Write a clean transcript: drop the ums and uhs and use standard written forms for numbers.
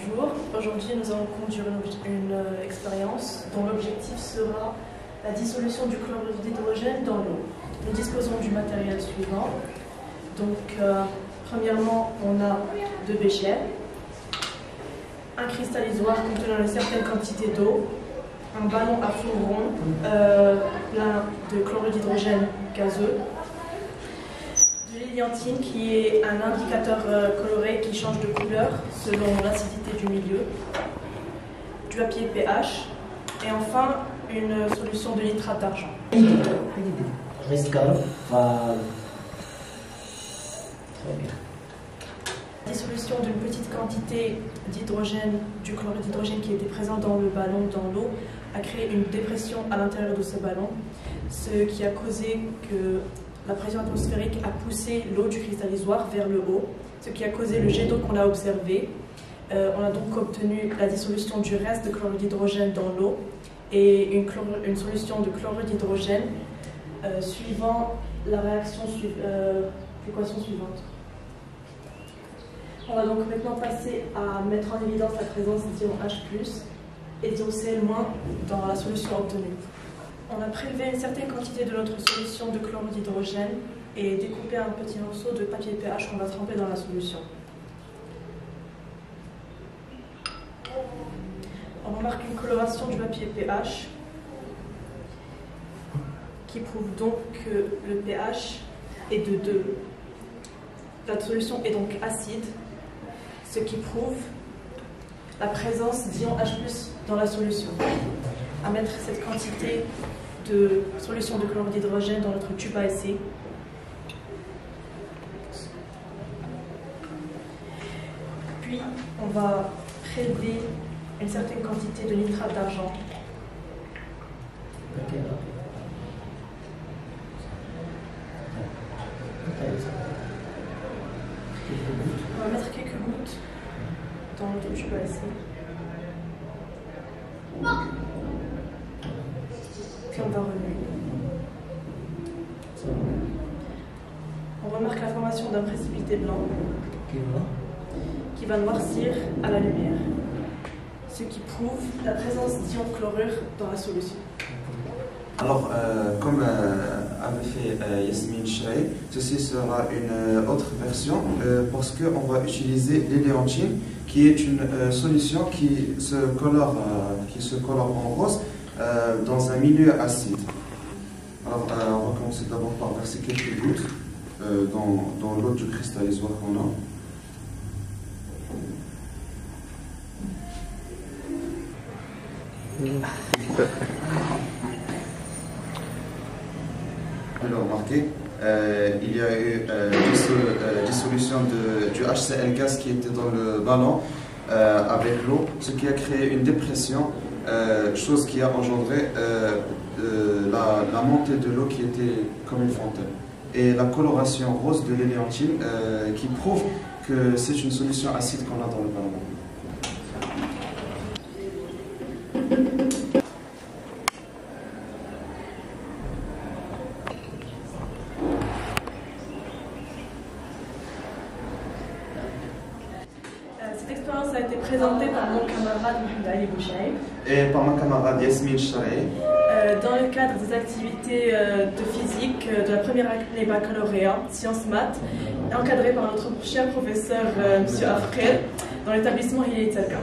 Bonjour, aujourd'hui nous allons conduire une expérience dont l'objectif sera la dissolution du chlorure d'hydrogène dans l'eau. Nous disposons du matériel suivant. Donc, premièrement, on a deux béchers, un cristallisoire contenant une certaine quantité d'eau, un ballon à fond rond plein de chlorure d'hydrogène gazeux, de l'héliantine qui est un indicateur coloré qui change de couleur selon l'acidité du milieu, du papier pH et enfin une solution de nitrate d'argent. La dissolution d'une petite quantité d'hydrogène, du chlorure d'hydrogène qui était présent dans le ballon, dans l'eau, a créé une dépression à l'intérieur de ce ballon, ce qui a causé que la pression atmosphérique a poussé l'eau du cristallisoire vers le haut, ce qui a causé le jet d'eau qu'on a observé. On a donc obtenu la dissolution du reste de chlorure d'hydrogène dans l'eau et une solution de chlorure d'hydrogène suivant la l'équation suivante. On va donc maintenant passer à mettre en évidence la présence d'ion H+, et d'ion Cl- dans la solution obtenue. On a prélevé une certaine quantité de notre solution de chlorure d'hydrogène et découpé un petit morceau de papier pH qu'on va tremper dans la solution. On remarque une coloration du papier pH qui prouve donc que le pH est de 2. La solution est donc acide, ce qui prouve la présence d'ion H+ dans la solution. À mettre cette quantité de solution de chlorure d'hydrogène dans notre tube à essai. Puis on va prélever une certaine quantité de nitrate d'argent. On va mettre quelques gouttes dans notre tube à essai. Puis on va remuer. On remarque la formation d'un précipité blanc qui va noircir à la lumière, ce qui prouve la présence d'ion chlorure dans la solution. Alors, comme avait fait Yasmine Chraï, ceci sera une autre version parce qu'on va utiliser l'héliantine qui est une solution qui se colore en rose dans un milieu acide. Alors, on va commencer d'abord par verser quelques gouttes dans l'eau du cristallisoire qu'on a. Alors, remarquez, il y a eu dissolution du HCl gaz qui était dans le ballon avec l'eau, ce qui a créé une dépression, chose qui a engendré la montée de l'eau qui était comme une fontaine. Et la coloration rose de l'héliantine qui prouve que c'est une solution acide qu'on a dans le ballon. Cette expérience a été présentée par mon camarade Ali Bouchaïb et par ma camarade Yasmine Chraï dans le cadre des activités de physique de la première année baccalauréat, sciences maths, encadré par notre cher professeur M. Afrel dans l'établissement Hilali Tzalka.